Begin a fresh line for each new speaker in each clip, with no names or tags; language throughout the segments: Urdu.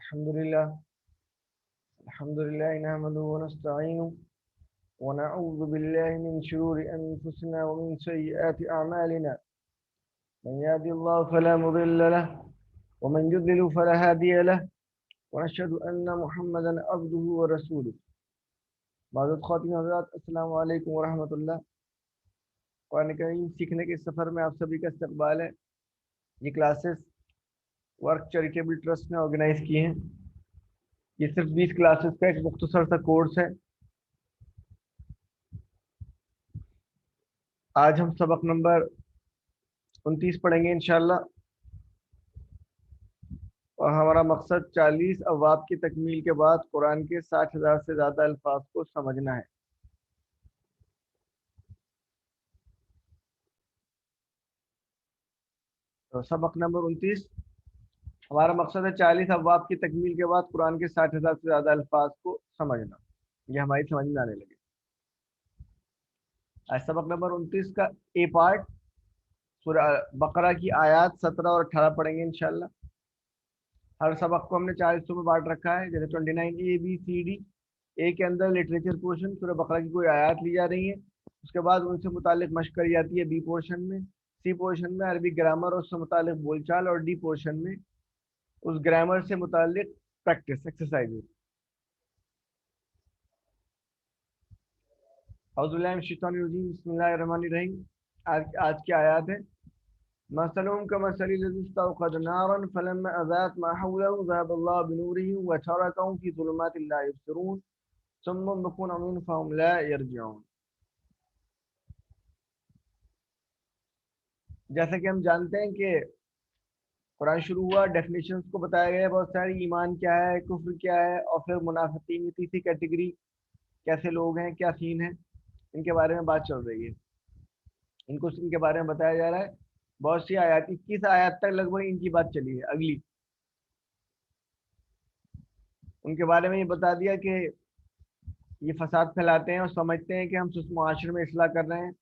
الحمد لله نحمده ونستعينه ونعوذ بالله من شرور أنفسنا ومن سيئات أعمالنا. من يهد الله فلا مضل له ومن يضلل فلا هادي له ونشهد أن محمدا عبده ورسوله. معزز خواتین حضرات، السلام علیکم ورحمۃ اللہ. قرآن کریم سیکھنے کے سفر میں آپ سبھی کا استقبال ہے. یہ کلاسز ورک چیریٹیبل ٹرسٹ نے آرگنائز کی ہیں. یہ صرف 20 کلاسز کا ایک مختصر سا کورس ہے. آج ہم سبق نمبر 29 پڑھیں گے انشاءاللہ، اور ہمارا مقصد 40 ابواب کی تکمیل کے بعد قرآن کے 60,000 سے زیادہ الفاظ کو سمجھنا ہے. تو سبق نمبر 29، ہمارا مقصد ہے 40 ابواب کی تکمیل کے بعد قرآن کے 60,000 سے زیادہ الفاظ کو سمجھنا. یہ ہماری سمجھ میں آنے لگے. آج سبق نمبر 29 کا اے پارٹ سورہ بقرہ کی آیات 17 اور 18 پڑھیں گے انشاءاللہ. ہر سبق کو ہم نے 4 حصوں میں بانٹ رکھا ہے، جیسے 29 اے بی سی ڈی. اے کے اندر لٹریچر پورشن، سورہ بقرہ کی کوئی آیات لی جا رہی ہیں، اس کے بعد ان سے متعلق مشق کری جاتی ہے بی پورشن میں. سی پورشن میں عربی گرامر اور اس سے متعلق بول چال، اور ڈی پورشن میں اس گرامر سے متعلق پریکٹس ایکسرسائز. اعوذ باللہ من الشیطان الرجیم، بسم اللہ الرحمن الرحیم. آج کی آیات ہے: مثلهم كمثل الذي استوقد نارا فلما أضاءت ما حوله ذهب الله بنورهم وتركهم في ظلمات لا يبصرون ثم بكون عمي فهم لا يرجعون. جیسا کہ ہم جانتے ہیں کہ قرآن شروع ہوا، ڈیفینیشنز کو بتایا گیا بہت ساری. ایمان کیا ہے، کفر کیا ہے، اور پھر منافقین کی تیسری کیٹیگری کیسے لوگ ہیں، کیا سین ہے، ان کے بارے میں بات چل رہی ہے. ان کے بارے میں بتایا جا رہا ہے. بہت سی آیات، 21 آیات تک لگ بھگ ان کی بات چلی ہے. اگلی ان کے بارے میں یہ بتا دیا کہ یہ فساد پھیلاتے ہیں اور سمجھتے ہیں کہ ہم معاشرے میں اصلاح کر رہے ہیں.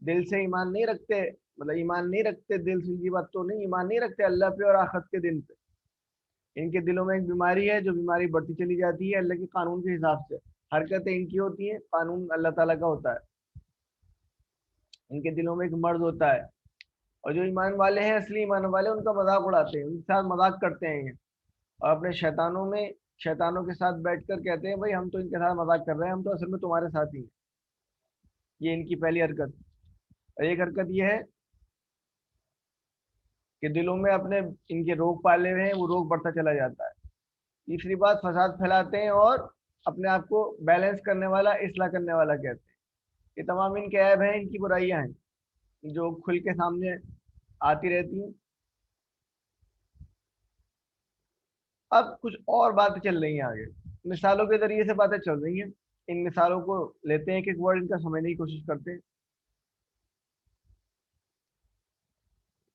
دل سے ایمان نہیں رکھتے، مطلب ایمان نہیں رکھتے دل سے، کی بات تو نہیں، ایمان نہیں رکھتے اللہ پہ اور آخرت کے دن پہ. ان کے دلوں میں ایک بیماری ہے، جو بیماری بڑھتی چلی جاتی ہے اللہ کے قانون کے حساب سے. حرکتیں ان کی ہوتی ہیں، قانون اللہ تعالیٰ کا ہوتا ہے. ان کے دلوں میں ایک مرض ہوتا ہے، اور جو ایمان والے ہیں، اصلی ایمان والے، ان کا مذاق اڑاتے ہیں، ان کے ساتھ مذاق کرتے ہیں، اور اپنے شیطانوں کے ساتھ بیٹھ کر کہتے ہیں بھائی ہم تو ان کے ساتھ مذاق کر رہے ہیں، ہم تو اصل میں تمہارے ساتھ ہی ہیں. یہ ان کی پہلی حرکت. اور ایک حرکت یہ ہے کہ دلوں میں اپنے ان کے روگ پالے ہوئے ہیں، وہ روگ بڑھتا چلا جاتا ہے. تیسری بات، فساد پھیلاتے ہیں اور اپنے آپ کو بیلنس کرنے والا، اصلاح کرنے والا کہتے ہیں. یہ تمام ان کے عیب ہیں، ان کی برائیاں ہیں جو کھل کے سامنے آتی رہتی ہیں. اب کچھ اور باتیں چل رہی ہیں آگے، مثالوں کے ذریعے سے باتیں چل رہی ہیں. ان مثالوں کو لیتے ہیں، ایک ورڈ ان کا سمجھنے کی کوشش کرتے ہیں.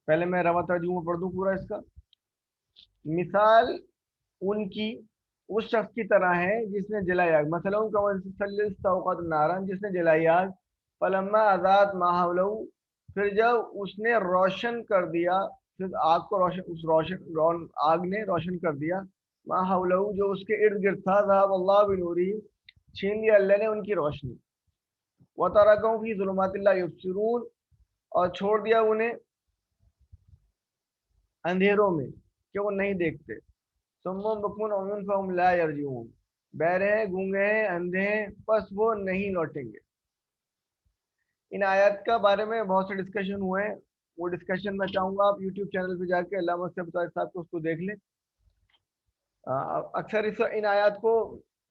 پہلے میں رواں ترجمہ پڑھ دوں پورا اس کا. مثال ان کی اس شخص کی طرح ہے جس نے جلائی آگ. مثلا کا نارن، جس نے جلائی آگ. فلما آزاد ماحول، پھر جب اس نے روشن کر دیا، پھر آگ کو آگ نے روشن کر دیا، ماحول جو اس کے ارد گرد تھا، ذهب اللہ بنوری، چھین لیا اللہ نے ان کی روشنی. وترکہم فی ظلمات لا یبصرون، اور چھوڑ دیا انہیں اندھیروں میں کہ وہ نہیں دیکھتے. ثم بکم عمی فہم لا یرجعون، بہرے ہیں، گونگے ہیں، اندھے ہیں، پس وہ نہیں لوٹیں گے. ان آیات کا بارے میں بہت سے ڈسکشن ہوئے ہیں. وہ ڈسکشن میں چاہوں گا آپ یوٹیوب چینل پہ جا کے علامہ صاحب کو اس کو دیکھ لیں. اکثر ان آیات کو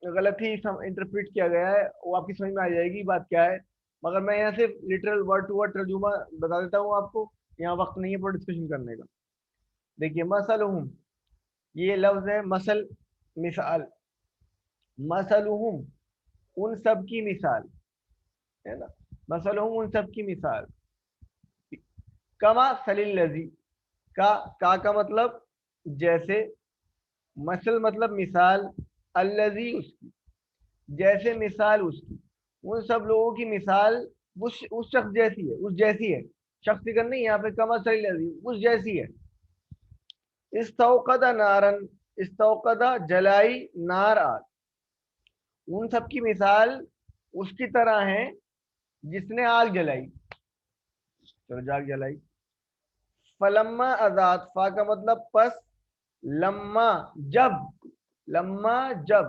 غلط ہی انٹرپریٹ کیا گیا ہے، وہ آپ کی سمجھ میں آ جائے گی بات کیا ہے. مگر میں یہاں صرف لٹرل ورڈ ٹو ورڈ ترجمہ بتا دیتا ہوں آپ کو، یہاں وقت نہیں ہے پر ڈسکشن کرنے کا. دیکھیے، مثلہم، یہ لفظ ہے مثل، مثال. مثلہم، ان سب کی مثال ہے نا. مثلہم، ان سب کی مثال. کما سلیل لذی، کا مطلب جیسے، مثل مطلب مثال، الذی اس کی، جیسے مثال اس کی. ان سب لوگوں کی مثال اس شخص جیسی ہے، اس جیسی ہے. شخص فکر نہیں، یہاں پہ کما سلیل لذی، اس جیسی ہے. استوقد نارن، استوقدا جلائی نار آگ، ان سب کی مثال اس کی طرح ہے جس نے آگ جلائی، چلو جاگ جلائی۔ فلما ازاد، فا کا مطلب پس، لما جب، لما جب،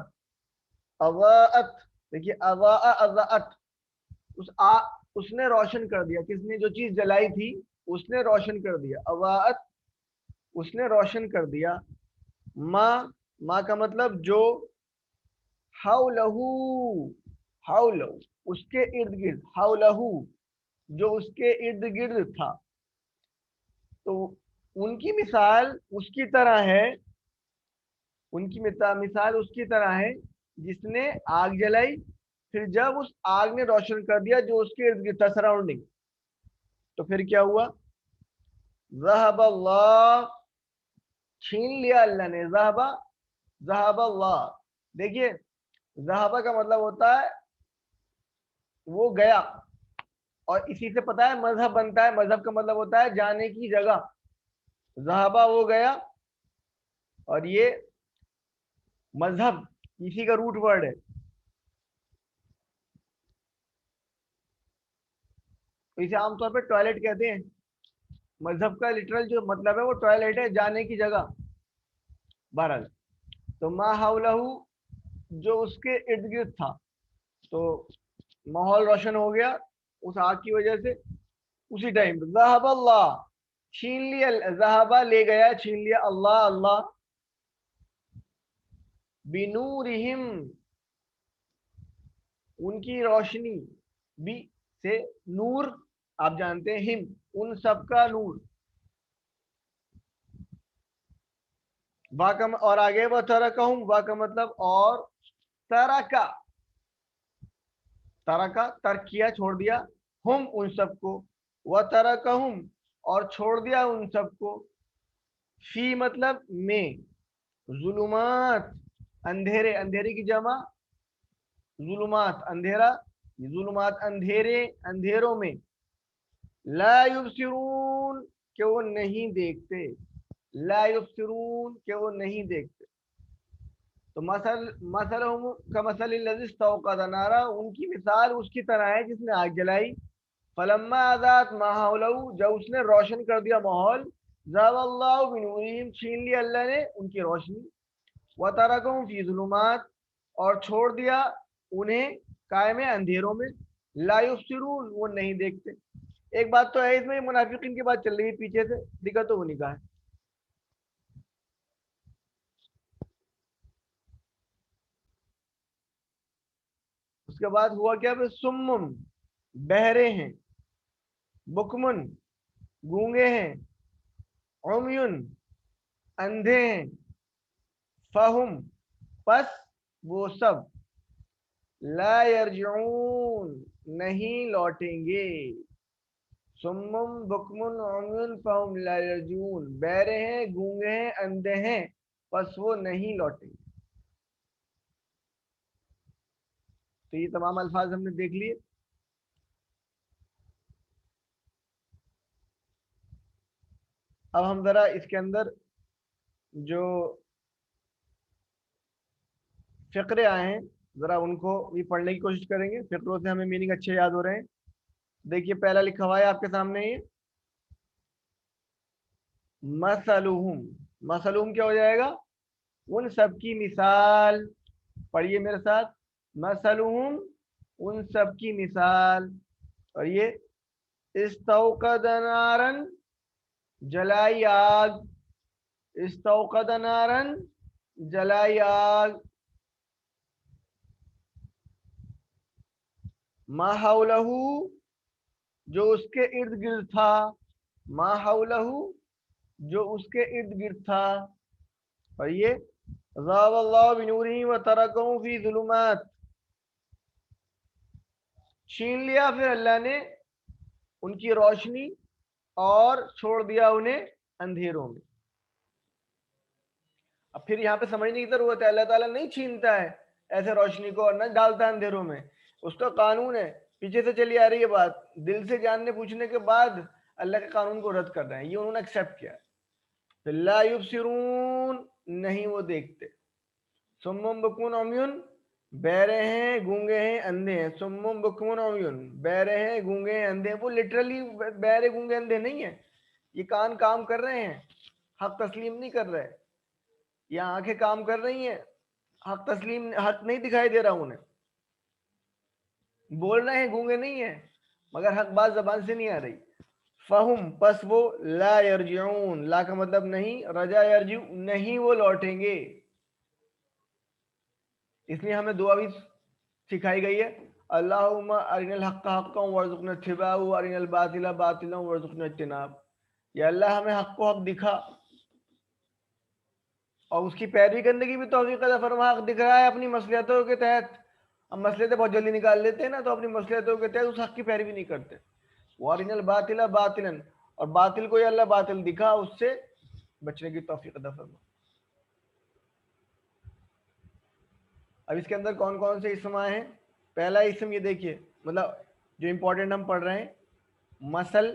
اضاءت، دیکھیے اضاء اضاءت، اس نے روشن کر دیا، کس نے؟ جو چیز جلائی تھی اس نے روشن کر دیا، اضاءت اس نے روشن کر دیا، ما کا مطلب جو، حولہ، حولہ اس کے ارد گرد، حولہ جو اس کے ارد گرد تھا، تو ان کی مثال اس کی طرح ہے، ان کی مثال اس کی طرح ہے جس نے آگ جلائی، پھر جب اس آگ نے روشن کر دیا جو اس کے ارد گرد تھا، سراؤنڈنگ، تو پھر کیا ہوا؟ ذہب اللہ، چھین لیا اللہ نے، ذہب اللہ، دیکھیے ذہبہ کا مطلب ہوتا ہے وہ گیا، اور اسی سے پتا ہے مذہب بنتا ہے، مذہب کا مطلب ہوتا ہے جانے کی جگہ، ذہبہ وہ گیا، اور یہ مذہب اسی کا روٹ ورڈ ہے۔ اسے عام طور پہ ٹوائلٹ کہتے ہیں، مذہب کا لٹرل جو مطلب ہے وہ ٹوائلٹ ہے، جانے کی جگہ، بہرحال۔ تو ما حولہ جو اس کے ارد گرد تھا، تو ماحول روشن ہو گیا اس آگ کی وجہ سے، اسی ٹائم ذہب اللہ، چھین لیا، ذہبہ لے گیا، چھین لیا، اللہ اللہ، بنورہم ان کی روشنی، بی سے نور، آپ جانتے ہیں ہم ان سب کا نور، وا کا اور آگے وہ ترکہم، وا کا مطلب اور، ترکا، ترکا ترک کیا، چھوڑ دیا، ہم ان سب کو، وہ ترکہم اور چھوڑ دیا ان سب کو، فی مطلب میں، ظلمات اندھیرے، اندھیرے کی جمع ظلمات، اندھیرا، ظلمات اندھیرے، اندھیروں میں، لا یبصرون کہ وہ نہیں دیکھتے، لا یبصرون کہ وہ نہیں دیکھتے، تو مثلہم کمثل الذی استوقد نارا، ان کی مثال اس کی طرح ہے جس نے آگ جلائی، فلما اضاءت ما حولہ جب اس نے روشن کر دیا ماحول، ذهب اللہ بنورہم چھین لیا اللہ نے ان کی روشنی، وترکہم فی ظلمات اور چھوڑ دیا انہیں قائم اندھیروں میں، لا یبصرون وہ نہیں دیکھتے۔ ایک بات تو ہے اس میں، منافقین کی بات چل رہی ہے پیچھے سے، دکھا تو وہ نہیں کہا ہے۔ اس کے بعد ہوا کیا؟ پھر سمم بہرے ہیں، بکمن گونگے ہیں، عمیون اندھے ہیں، فہم پس وہ سب، لا یرجعون نہیں لوٹیں گے، سمم بکمن عمیون فہم لا یرجعون، بہرے ہیں، گونگے ہیں، اندھے ہیں، پس وہ نہیں لوٹیں گے۔ تو یہ تمام الفاظ ہم نے دیکھ لیے۔ اب ہم ذرا اس کے اندر جو فقرے آئے ہیں ذرا ان کو بھی پڑھنے کی کوشش کریں گے، فقروں سے ہمیں میننگ اچھے یاد ہو رہے ہیں۔ دیکھیے پہلا لکھا ہوا ہے آپ کے سامنے، یہ مثلہم، مثلہم کیا ہو جائے گا؟ ان سب کی مثال، پڑھیے میرے ساتھ، مثلہم ان سب کی مثال، اور یہ استوقد نارن جلائی آگ، استوقد نارن جلائی آگ، ما حولہ جو اس کے ارد گرد تھا، ما حولہ جو اس کے ارد گرد تھا، اور یہ ذهب اللہ بنورہم وترکہم فی ظلمات، چھین لیا پھر اللہ نے ان کی روشنی اور چھوڑ دیا انہیں اندھیروں میں۔ اب پھر یہاں پہ سمجھنے کی ضرورت ہے، اللہ تعالیٰ نہیں چھینتا ہے ایسے روشنی کو اور نہ ڈالتا ہے اندھیروں میں، اس کا قانون ہے، پیچھے سے چلی آ رہی ہے بات، دل سے جاننے پوچھنے کے بعد اللہ کے قانون کو رد کر رہے ہیں، یہ انہوں نے ایکسیپٹ کیا۔ لا یبصرون نہیں وہ دیکھتے. سمم بکمن عمیون بہرے ہیں گونگے ہیں اندھے ہیں. سمم بکمن عمیون بہرے ہیں گونگے ہیں اندھے ہیں. وہ لٹرلی بہرے گونگے اندھے نہیں ہیں, یہ کان کام کر رہے ہیں, حق تسلیم نہیں کر رہے. یہ آنکھیں کام کر رہی ہیں, حق تسلیم حق نہیں دکھائی دے رہا انہیں. بول رہے ہیں گونگے نہیں ہیں مگر حق بات زبان سے نہیں آ رہی. فہم پس وہ لا یرجعون, لا کا مطلب نہیں, رجا یرجع نہیں وہ لوٹیں گے. اس لیے ہمیں دعا بھی سکھائی گئی ہے, اللہم ارنا الحق حقا وارزقنا اتباعہ وارنا الباطل باطلا وارزقنا اجتناب. یا اللہ ہمیں حق کو حق دکھا اور اس کی پیروی کرنے کی بھی توفیق عطا فرما. حق دکھ رہا ہے اپنی مصلحتوں کے تحت, ہم مصلحتیں بہت جلدی نکال لیتے ہیں نا, تو اپنی مصلحتوں کے تحت اس حق کی پیروی نہیں کرتے. وارنا الباطل باطلا, اور باطل کو یا اللہ باطل دکھا, اس سے بچنے کی توفیق عطا فرما. اب اس کے اندر کون کون سے اسم آئے ہیں؟ پہلا اسم یہ دیکھیے, مطلب جو امپورٹنٹ ہم پڑھ رہے ہیں, مثل.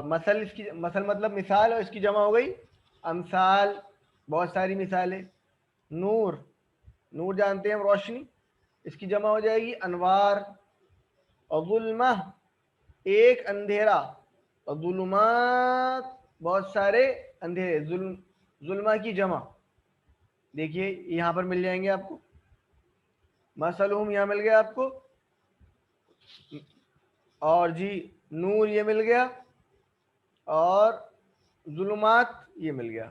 مثل اس کی مثل مطلب مثال, اور اس کی جمع ہو گئی امثال, بہت ساری مثالیں. نور, نور جانتے ہیں ہم روشنی, اس کی جمع ہو جائے گی انوار. اور ظلمہ ایک اندھیرا, اور ظلمات بہت سارے اندھیرے. ظلمہ کی جمع دیکھیے یہاں پر مل جائیں گے آپ کو. مثلہم یہاں مل گیا آپ کو, اور جی نور یہ مل گیا, اور ظلمات یہ مل گیا.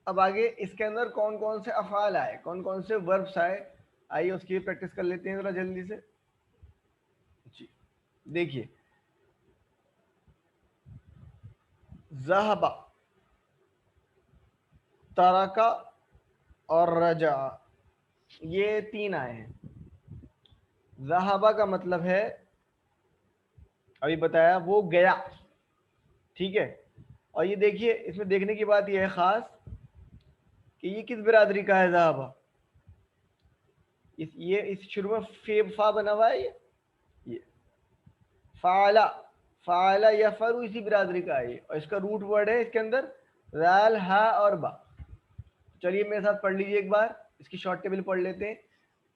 اب آگے اس کے اندر کون کون سے افعال آئے, کون کون سے وربس آئے, آئیے اس کی پریکٹس کر لیتے ہیں ذرا جلدی سے. جی دیکھیے, ذہب, ترک اور رجع, یہ تین آئے ہیں. ذہبہ کا مطلب ہے ابھی بتایا وہ گیا, ٹھیک ہے. اور یہ دیکھیے اس میں دیکھنے کی بات یہ ہے خاص کہ یہ کس برادری کا ہے ذہبہ. یہ اس شروع میں فا بنا ہوا ہے, یہ فعلا, فعلا یفعل اسی برادری کا ہے, اور اس کا روٹ ورڈ ہے اس کے اندر ذال ہا اور با. چلیے میرے ساتھ پڑھ لیجیے ایک بار, اس کی شارٹ ٹیبل پڑھ لیتے ہیں.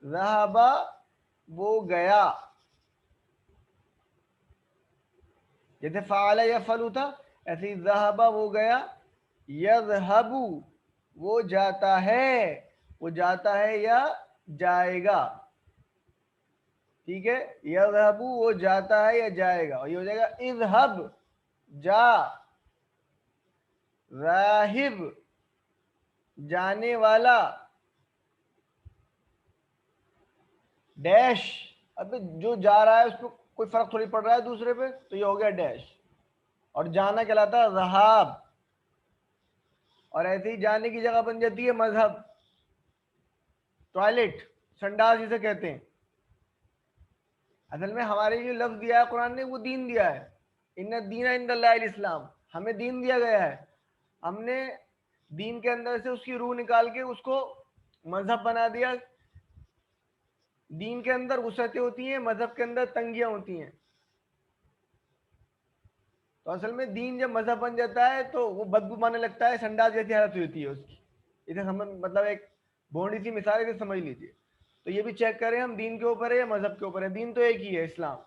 ذہبا وہ گیا, جیسے فعل یفعل تھا ایسے ہی ذہبا وہ گیا. یذہب وہ جاتا ہے, وہ جاتا ہے یا جائے گا, ٹھیک ہے. یذہب وہ جاتا ہے یا جائے گا, اور یہ ہو جائے گا اذہب جا. ذاہب جانے والا, ڈیش اب جو جا رہا ہے اس پہ کوئی فرق تھوڑی پڑ رہا ہے دوسرے پہ, تو یہ ہو گیا ڈیش. اور جانا کہلاتا ہے ذہاب, اور ایسے ہی جانے کی جگہ بن جاتی ہے مذہب. ٹوائلٹ, سنڈاس جسے کہتے ہیں. اصل میں ہمارے جو لفظ دیا ہے قرآن نے وہ دین دیا ہے, ان الدین عند اللہ الاسلام, ہمیں دین دیا گیا ہے. ہم نے دین کے اندر سے اس کی روح نکال کے اس کو مذہب بنا دیا. دین کے اندر وسعتیں ہوتی ہیں, مذہب کے اندر تنگیاں ہوتی ہیں. تو اصل میں دین جب مذہب بن جاتا ہے تو وہ بدبو مانے لگتا ہے, سنڈاس جیسی حالت ہوتی ہے اس کی. اسے مطلب ایک بونڈی سی مثال ہے, سمجھ لیجیے. تو یہ بھی چیک کریں ہم دین کے اوپر ہے یا مذہب کے اوپر ہے. دین تو ایک ہی ہے اسلام,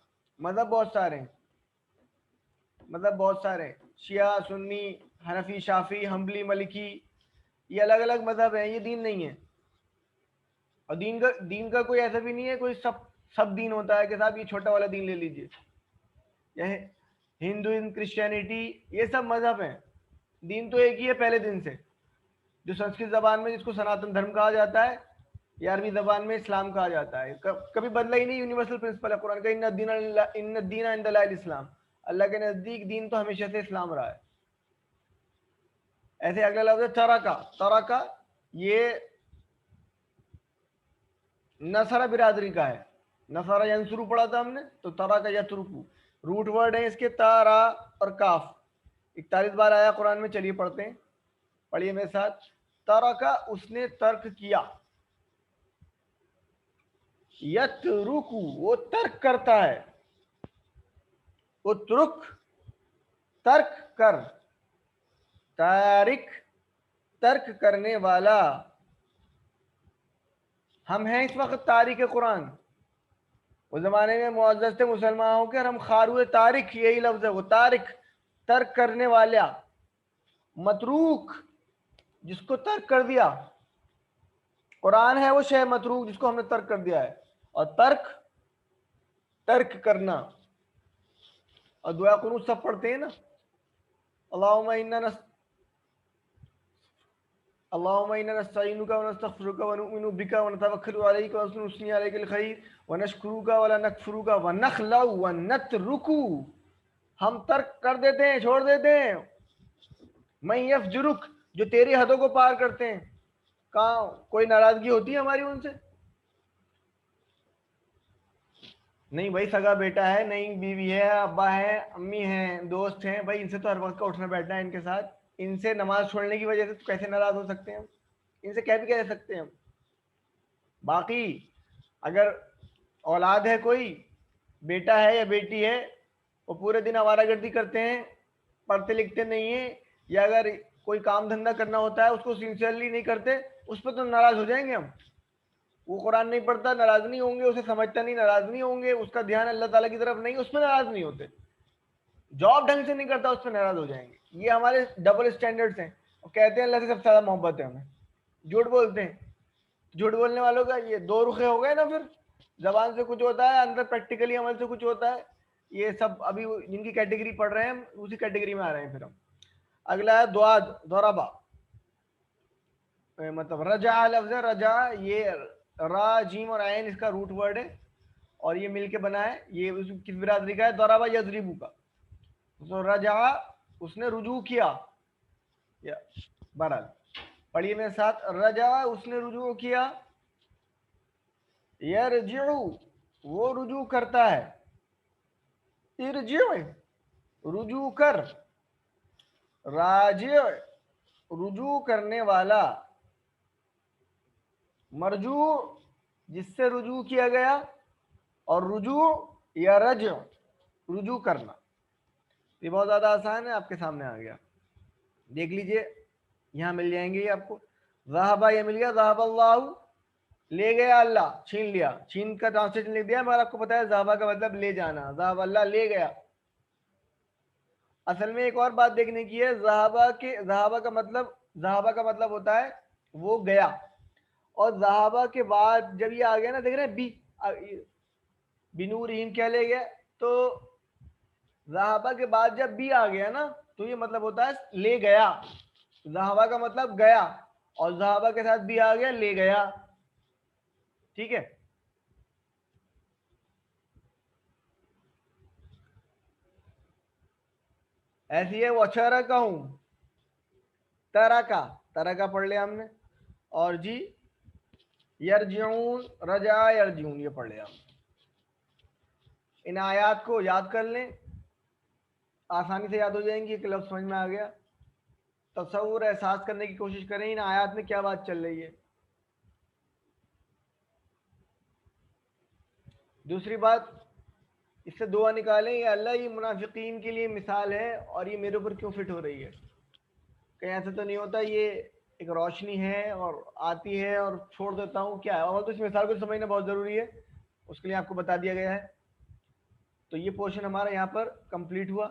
مذہب بہت سارے ہیں, مذہب بہت سارے ہیں. شیعہ, سنی, حنفی, شافی, حنبلی, ملکی, یہ الگ الگ مذہب ہیں, یہ دین نہیں ہے. اور دین کا کوئی ایسا بھی نہیں ہے کوئی سب دین ہوتا ہے کہ صاحب یہ چھوٹا والا دین لے لیجیے. ہندوازم, کرسچینٹی, یہ سب مذہب ہیں. دین تو ایک ہی ہے پہلے دن سے, جو سنسکرت زبان میں جس کو سناتن دھرم کہا جاتا ہے, یا عربی زبان میں اسلام کہا جاتا ہے. کبھی بدلا ہی نہیں, یونیورسل پرنسپل ہے قرآن کا, ان الدین عند اللہ الاسلام, اللہ کے نزدیک دین تو ہمیشہ سے اسلام رہا ہے. ایسے اگلا لفظ ہے ترکا. ترکا یہ نصرہ برادری کا ہے. نصرہ ینصرو پڑھا تھا ہم نے, تو ترکا یترکو روٹ ورڈ ہے اس کے تا, را اور کاف. 41 بار آیا قرآن میں, چلیے پڑھتے ہیں. پڑھیے میرے ساتھ، ترکا اس نے ترک کیا، یترکو وہ ترک کرتا ہے، اترک ترک کر، تارک ترک کرنے والا، ہم ہیں اس وقت تارک قرآن، اس زمانے میں معزز تھے مسلمان ہو کے، اور ہم خاروئے تارک، یہی لفظ ہے وہ تارک ترک کرنے والا، متروک جس کو ترک کر دیا، قرآن ہے وہ شے متروک جس کو ہم نے ترک کر دیا ہے، اور ترک کرنا، اور دعا قنوت سب پڑھتے ہیں نا، اللہم انا نستعینک ونستغفرک ونؤمن بک ونتوکل علیک ونثنی علیک الخیر ونشکرک ولا نکفرک ونخلع ونترک، ہم ترک کر دیتے ہیں، چھوڑ دیتے ہیں، من یفجرک جو تیری حدوں کو پار کرتے ہیں، کہاں کوئی ناراضگی ہوتی ہے ہماری ان سے؟ نہیں بھائی، سگا بیٹا ہے، نہیں بیوی ہے، ابا ہے، امی ہیں، دوست ہیں، بھائی ان سے تو ہر وقت کا اٹھنا بیٹھنا ہے ان کے ساتھ، ان سے نماز چھوڑنے کی وجہ سے تو کیسے ناراض ہو سکتے ہیں ہم؟ ان سے کہہ بھی کہہ سکتے ہیں ہم؟ باقی اگر اولاد ہے، کوئی بیٹا ہے یا بیٹی ہے، وہ پورے دن آوارہ گردی کرتے ہیں، پڑھتے لکھتے نہیں ہیں، یا اگر کوئی کام دھندا کرنا ہوتا ہے اس کو سنسیئرلی نہیں کرتے، اس پہ تو ناراض ہو جائیں گے ہم؟ وہ قرآن نہیں پڑھتا، ناراض نہیں ہوں گے، اسے سمجھتا نہیں، ناراض نہیں ہوں گے، اس کا دھیان اللہ تعالیٰ کی طرف نہیں، اس پہ ناراض نہیں ہوتے، جاب ڈھنگ سے نہیں کرتا، اس پہ ناراض ہو جائیں گے۔ یہ ہمارے ڈبل اسٹینڈرڈس ہیں، اور کہتے ہیں اللہ سے سب سے زیادہ محبت ہے ہمیں، جھوٹ بولتے ہیں۔ جھوٹ بولنے والوں کا یہ دو رخے ہو گئے نا، پھر زبان سے کچھ ہوتا ہے، اندر پریکٹیکلی عمل سے کچھ ہوتا ہے، یہ سب ابھی جن کی کیٹیگری پڑھ رہے ہیں ہم اسی کیٹیگری میں آ رہے ہیں پھر ہم۔ اگلا ہے دعاد، ضربا، مطلب رجع، لفظ رجع، یہ را جیم اور عین اس کا روٹ ورڈ ہے، اور یہ مل کے بنا ہے، یہ کس برادری کا ہے؟ ضربا یضربو کا، تو رجع اس نے رجوع کیا، بہرحال پڑھیے میرے ساتھ، رجع اس نے رجوع کیا، یرجع وہ رجوع کرتا ہے، ارجع رجوع کر، راجع رجوع کرنے والا، مرجوع جس سے رجوع کیا گیا، اور رجوع یا رجع رجوع کرنا، یہ بہت زیادہ آسان ہے، آپ کے سامنے آ گیا، دیکھ لیجئے، یہاں مل جائیں گے یہ آپ کو، ذہبہ یہ مل گیا، ذہب اللہ لے گیا اللہ، چھین لیا، چھین کا ٹرانسلیشن لکھ دیا، مگر آپ کو پتا ہے ذہبہ کا مطلب لے جانا، ذہب اللہ لے گیا۔ اصل میں ایک اور بات دیکھنے کی ہے، ذہبہ کا مطلب ہوتا ہے وہ گیا، اور ذہبہ کے بعد جب یہ آ گیا نا، دیکھ رہے ہیں بنورہم کیا لے گیا، تو ذہبہ کے بعد جب بھی آ گیا نا، تو یہ مطلب ہوتا ہے لے گیا، ذہبہ کا مطلب گیا، اور ذہبہ کے ساتھ بھی آ گیا، لے گیا، ٹھیک ہے؟ ایسی ہے، وہ اچھا ہوں، ترکا پڑھ لیا ہم نے، اور جی یرجعون، رجع یرجعون یہ پڑھ لیا ہم نے۔ ان آیات کو یاد کر لیں، آسانی سے یاد ہو جائیں گی، ایک لفظ سمجھ میں آ گیا، تصور احساس کرنے کی کوشش کریں ان آیات میں کیا بات چل رہی ہے۔ دوسری بات، اس سے دعا نکالیں، یا اللہ یہ منافقین کے لیے مثال ہے، اور یہ میرے اوپر کیوں فٹ ہو رہی ہے؟ کہیں ایسا تو نہیں ہوتا یہ ایک روشنی ہے اور آتی ہے اور چھوڑ دیتا ہوں، کیا ہے؟ اور تو اس مثال کو سمجھنا بہت ضروری ہے، اس کے لیے آپ کو بتا دیا گیا ہے۔ تو یہ پورشن ہمارا یہاں پر کمپلیٹ ہوا۔